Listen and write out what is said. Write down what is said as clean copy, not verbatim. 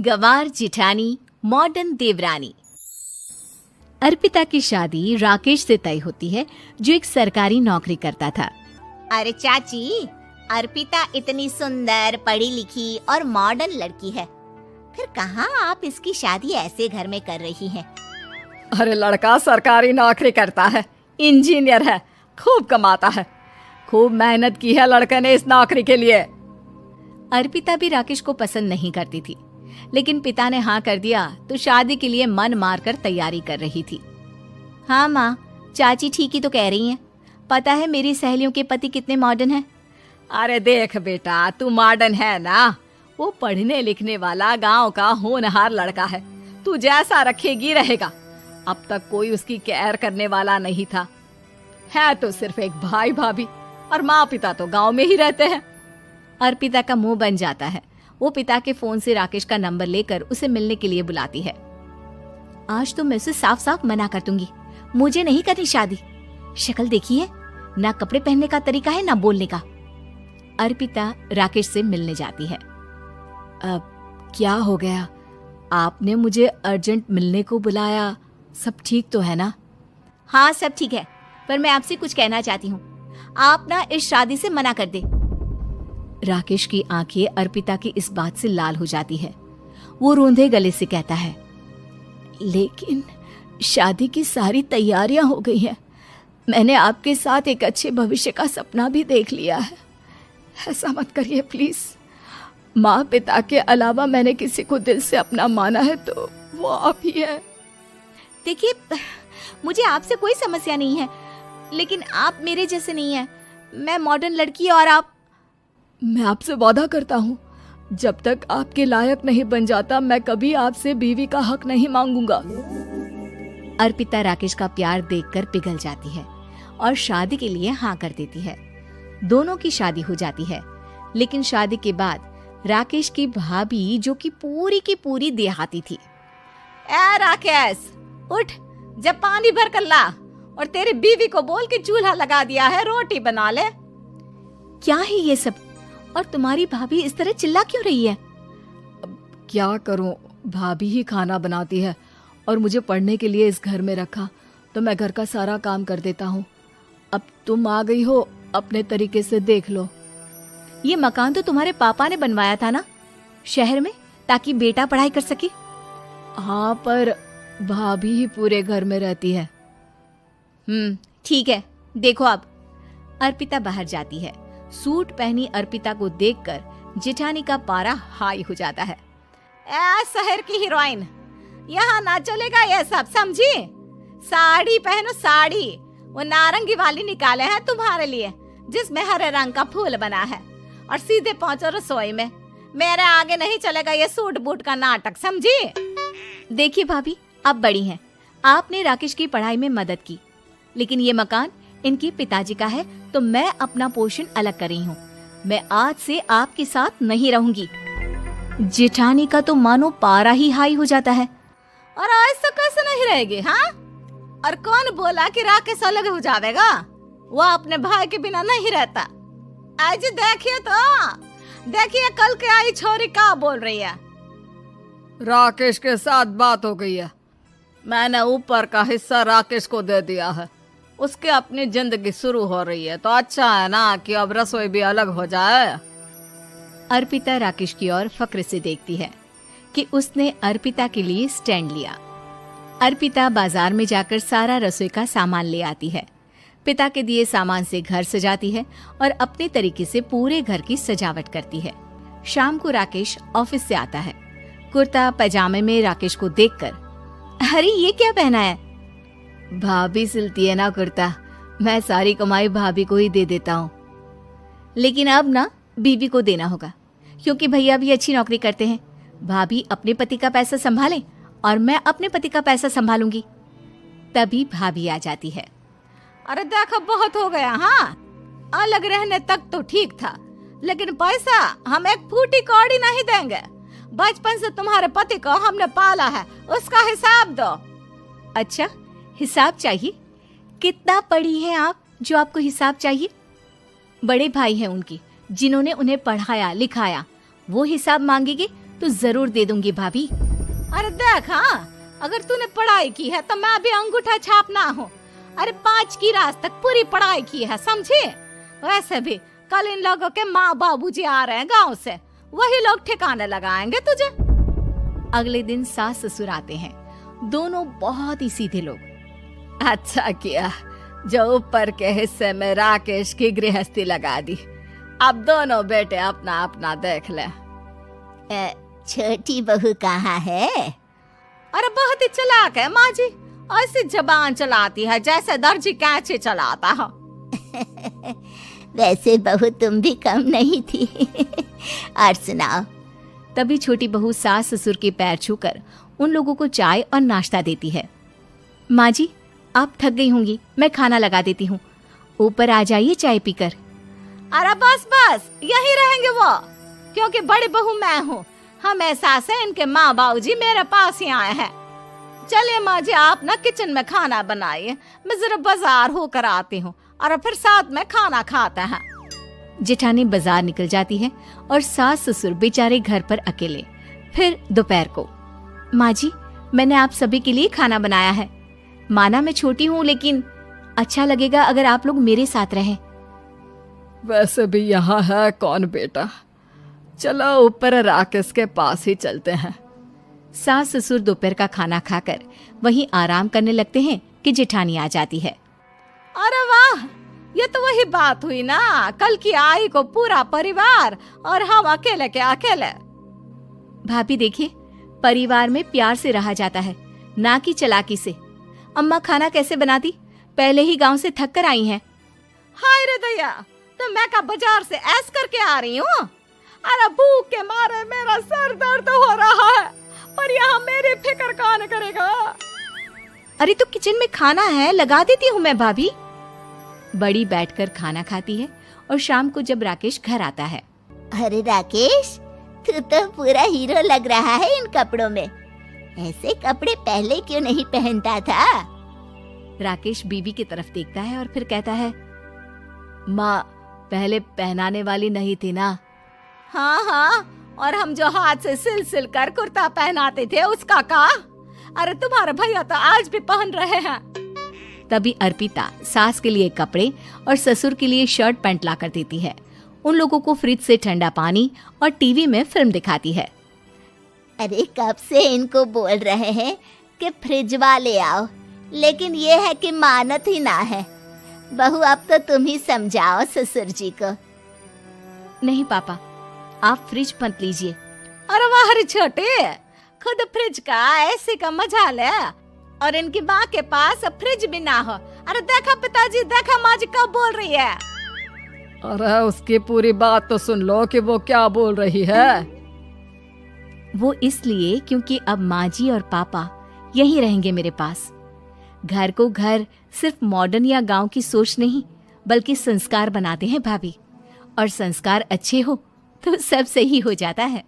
गंवार जिठानी modern देवरानी। अर्पिता की शादी राकेश से तय होती है, जो एक सरकारी नौकरी करता था। अरे चाची, अर्पिता इतनी सुंदर, पढ़ी लिखी और मॉडर्न लड़की है, फिर कहाँ आप इसकी शादी ऐसे घर में कर रही हैं? अरे लड़का सरकारी नौकरी करता है, इंजीनियर है, खूब कमाता है, खूब मेहनत की है लड़के ने इस नौकरी के लिए। अर्पिता भी राकेश को पसंद नहीं करती थी, लेकिन पिता ने हाँ कर दिया तो शादी के लिए मन मारकर तैयारी कर रही थी। हाँ माँ, चाची ठीक ही तो कह रही हैं। पता है मेरी सहेलियों के पति कितने मॉडर्न हैं। अरे देख बेटा, तू मॉडर्न है ना, वो पढ़ने लिखने वाला गांव का होनहार लड़का है, तू जैसा रखेगी रहेगा। अब तक कोई उसकी केयर करने वाला नहीं था, है तो सिर्फ एक भाई भाभी, और माँ पिता तो गांव में ही रहते हैं। अर्पिता का मुंह बन जाता है। वो पिता के फोन से राकेश का नंबर लेकर उसे मिलने के लिए बुलाती है। आज तो मैं उसे साफ साफ मना कर दूंगी, मुझे नहीं करनी शादी। शक्ल देखी है ना, कपड़े पहनने का तरीका है ना बोलने का। अर्पिता राकेश से मिलने जाती है। अब क्या हो गया, आपने मुझे अर्जेंट मिलने को बुलाया, सब ठीक तो है ना? हाँ सब ठीक है, पर मैं आपसे कुछ कहना चाहती हूँ। आप ना इस शादी से मना कर दे। राकेश की आंखें अर्पिता की इस बात से लाल हो जाती है। वो रोंधे गले से कहता है, लेकिन शादी की सारी तैयारियां हो गई हैं। मैंने आपके साथ एक अच्छे भविष्य का सपना भी देख लिया है। ऐसा मत करिए प्लीज। माँ पिता के अलावा मैंने किसी को दिल से अपना माना है तो वो आप ही है। देखिए, मुझे आपसे कोई समस्या नहीं है, लेकिन आप मेरे जैसे नहीं हैं। मैं मॉडर्न लड़की और आप। मैं आपसे वादा करता हूँ, जब तक आपके लायक नहीं बन जाता मैं कभी आपसे बीवी का हक नहीं मांगूंगा। अर्पिता राकेश का प्यार देखकर पिघल जाती है और शादी के लिए हाँ कर देती है। दोनों की शादी हो जाती है, लेकिन शादी के बाद राकेश की भाभी, जो कि पूरी देहाती थी। ए राकेश, उठ, जब पानी भर कर ला और तेरी बीवी को बोल के चूल्हा लगा दिया है, रोटी बना ले। क्या है ये सब? और तुम्हारी भाभी इस तरह चिल्ला क्यों रही है? क्या करूं, भाभी ही खाना बनाती है और मुझे पढ़ने के लिए इस घर में रखा, तो मैं घर का सारा काम कर देता हूँ। अब तुम आ गई हो, अपने तरीके से देख लो। ये मकान तो तुम्हारे पापा ने बनवाया था ना, शहर में, ताकि बेटा पढ़ाई कर सके। हाँ, पर भाभी ही पूरे घर में रहती है। ठीक है, देखो अब। अर्पिता बाहर जाती है। सूट पहनी अर्पिता को देखकर जेठानी का पारा हाई हो जाता है। ए शहर की हीरोइन, यहाँ ना चलेगा ये सब, समझी? साड़ी पहनो, साड़ी। वो नारंगी वाली निकाले हैं तुम्हारे लिए, जिसमें हरे रंग का फूल बना है, और सीधे पहुंचो रसोई में। मेरे आगे नहीं चलेगा ये सूट बूट का नाटक, समझी? देखिए भाभी, आप बड़ी हैं, आपने राकेश की पढ़ाई में मदद की, लेकिन ये मकान इनके पिताजी का है, तो मैं अपना पोर्शन अलग कर रही हूँ। मैं आज से आपके साथ नहीं रहूंगी। जेठानी का तो मानो पारा ही हाई हो जाता है। और ऐसा कैसे नहीं रहेगी? हाँ, और कौन बोला कि राकेश अलग हो जाएगा? वो अपने भाई के बिना नहीं रहता। आज देखिए तो, देखिए कल के आई छोरी क्या बोल रही है। राकेश के साथ बात हो गई है, मैंने ऊपर का हिस्सा राकेश को दे दिया है, उसके अपनी जिंदगी शुरू हो रही है, तो अच्छा है ना कि अब रसोई भी अलग हो जाए। अर्पिता राकेश की ओर फक्र से देखती है कि उसने अर्पिता के लिए स्टैंड लिया। अर्पिता बाजार में जाकर सारा रसोई का सामान ले आती है। पिता के दिए सामान से घर सजाती है और अपने तरीके से पूरे घर की सजावट करती है। शाम को राकेश ऑफिस से आता है। कुर्ता पैजामे में राकेश को देखकर, अरे ये क्या पहना है? भाभी सिलती है ना कुर्ता, मैं सारी कमाई भाभी को ही दे देता हूँ। लेकिन अब ना बीवी को देना होगा, क्योंकि भैया भी अच्छी नौकरी करते हैं। भाभी अपने पति का पैसा संभालें और मैं अपने पति का पैसा संभालूंगी। तभी भाभी आ जाती है। अरे देखो, बहुत हो गया। हाँ, अलग रहने तक तो ठीक था, लेकिन पैसा हम एक फूटी कौड़ी नहीं देंगे। बचपन से तुम्हारे पति को हमने पाला है, उसका हिसाब दो। अच्छा, हिसाब चाहिए? कितना पढ़ी हैं आप जो आपको हिसाब चाहिए? बड़े भाई हैं उनकी, जिन्होंने उन्हें पढ़ाया लिखाया, वो हिसाब मांगेंगे तो जरूर दे दूंगी भाभी। अरे देख, हाँ, अगर तूने पढ़ाई की है तो मैं भी अंगूठा छापना हूँ। अरे 5 की क्लास तक पूरी पढ़ाई की है, समझे। वैसे भी कल इन लोगों के माँ बाबूजी आ रहे हैं गांव से, वही लोग ठिकाने लगाएंगे तुझे। अगले दिन सास ससुर आते हैं, दोनों बहुत ही सीधे लोग। अच्छा किया जो ऊपर के हिस्से में राकेश की गृहस्थी लगा दी। अब दोनों बेटे अपना अपना देख ले। छोटी बहू कहाँ है? अरे बहुत ही चालाक है माँ जी, ऐसी जबान चलाती है जैसे दर्जी कैंची चलाता है। वैसे बहू तुम भी कम नहीं थी। और सुनाओ। तभी छोटी बहू सास ससुर के पैर छूकर उन लोगों को चाय और नाश्ता देती है। माँ जी, आप थक गई होंगी, मैं खाना लगा देती हूँ, ऊपर आ जाइए चाय पीकर। अरे बस बस, यही रहेंगे वो, क्योंकि बड़ी बहू मैं हूँ। हम एहसास है इनके माँ बाबूजी मेरे पास ही आए हैं। चलिए माँ जी, आप ना किचन में खाना बनाइए, मैं जरा बाजार होकर आती हूँ और फिर साथ में खाना खाता है। जेठानी बाजार निकल जाती है और सास ससुर बेचारे घर पर अकेले। फिर दोपहर को, माँ जी, मैंने आप सभी के लिए खाना बनाया है। माना मैं छोटी हूँ, लेकिन अच्छा लगेगा अगर आप लोग मेरे साथ रहें। वैसे भी यहाँ है कौन बेटा, चलो ऊपर राकेश के पास ही चलते हैं। सास ससुर दोपहर का खाना खाकर वहीं आराम करने लगते हैं कि जेठानी आ जाती है। अरे वाह, ये तो वही बात हुई ना, कल की आई को पूरा परिवार और हम अकेले के अकेले। भाभी देखिए, परिवार में प्यार से रहा जाता है, ना कि चालाकी से। अम्मा खाना कैसे बनाती, पहले ही गांव से थक कर आई हैं। हाय रे दया, तो मैं का बाजार से ऐस करके आ रही हूँ। अरे भूख के मारे मेरा सर दर्द हो रहा है, और यहाँ मेरी फिक्र कौन करेगा। अरे तो किचन में खाना है, लगा देती हूँ मैं भाभी। बड़ी बैठकर खाना खाती है और शाम को जब राकेश घर आता है। अरे राकेश, तू तो पूरा हीरो लग रहा है इन कपड़ों में। ऐसे कपड़े पहले क्यों नहीं पहनता था? राकेश बीबी की तरफ देखता है और फिर कहता है, माँ, पहले पहनाने वाली नहीं थी ना। हाँ हाँ, और हम जो हाथ से सिल सिल कर कुर्ता पहनाते थे उसका का? अरे तुम्हारे भैया तो आज भी पहन रहे हैं। तभी अर्पिता सास के लिए कपड़े और ससुर के लिए शर्ट पैंट ला कर देती है। उन लोगों को फ्रिज से ठंडा पानी और टीवी में फिल्म दिखाती है। अरे कब से इनको बोल रहे हैं कि फ्रिज वाले आओ, लेकिन ये है कि मानत ही ना है। बहू, अब तो तुम ही समझाओ ससुर जी को। नहीं पापा, आप फ्रिज मत लीजिए। अरे वाह रे छोटे, खुद फ्रिज का ऐसे का मजा ले, और इनकी माँ के पास फ्रिज भी ना हो। अरे देखा पिताजी, देखा माँ जी कब बोल रही है। अरे उसकी पूरी बात तो सुन लो कि वो क्या बोल रही है। वो इसलिए क्योंकि अब माँ जी और पापा यहीं रहेंगे मेरे पास। घर को घर सिर्फ मॉडर्न या गांव की सोच नहीं, बल्कि संस्कार बनाते हैं भाभी, और संस्कार अच्छे हो तो सब सही हो जाता है।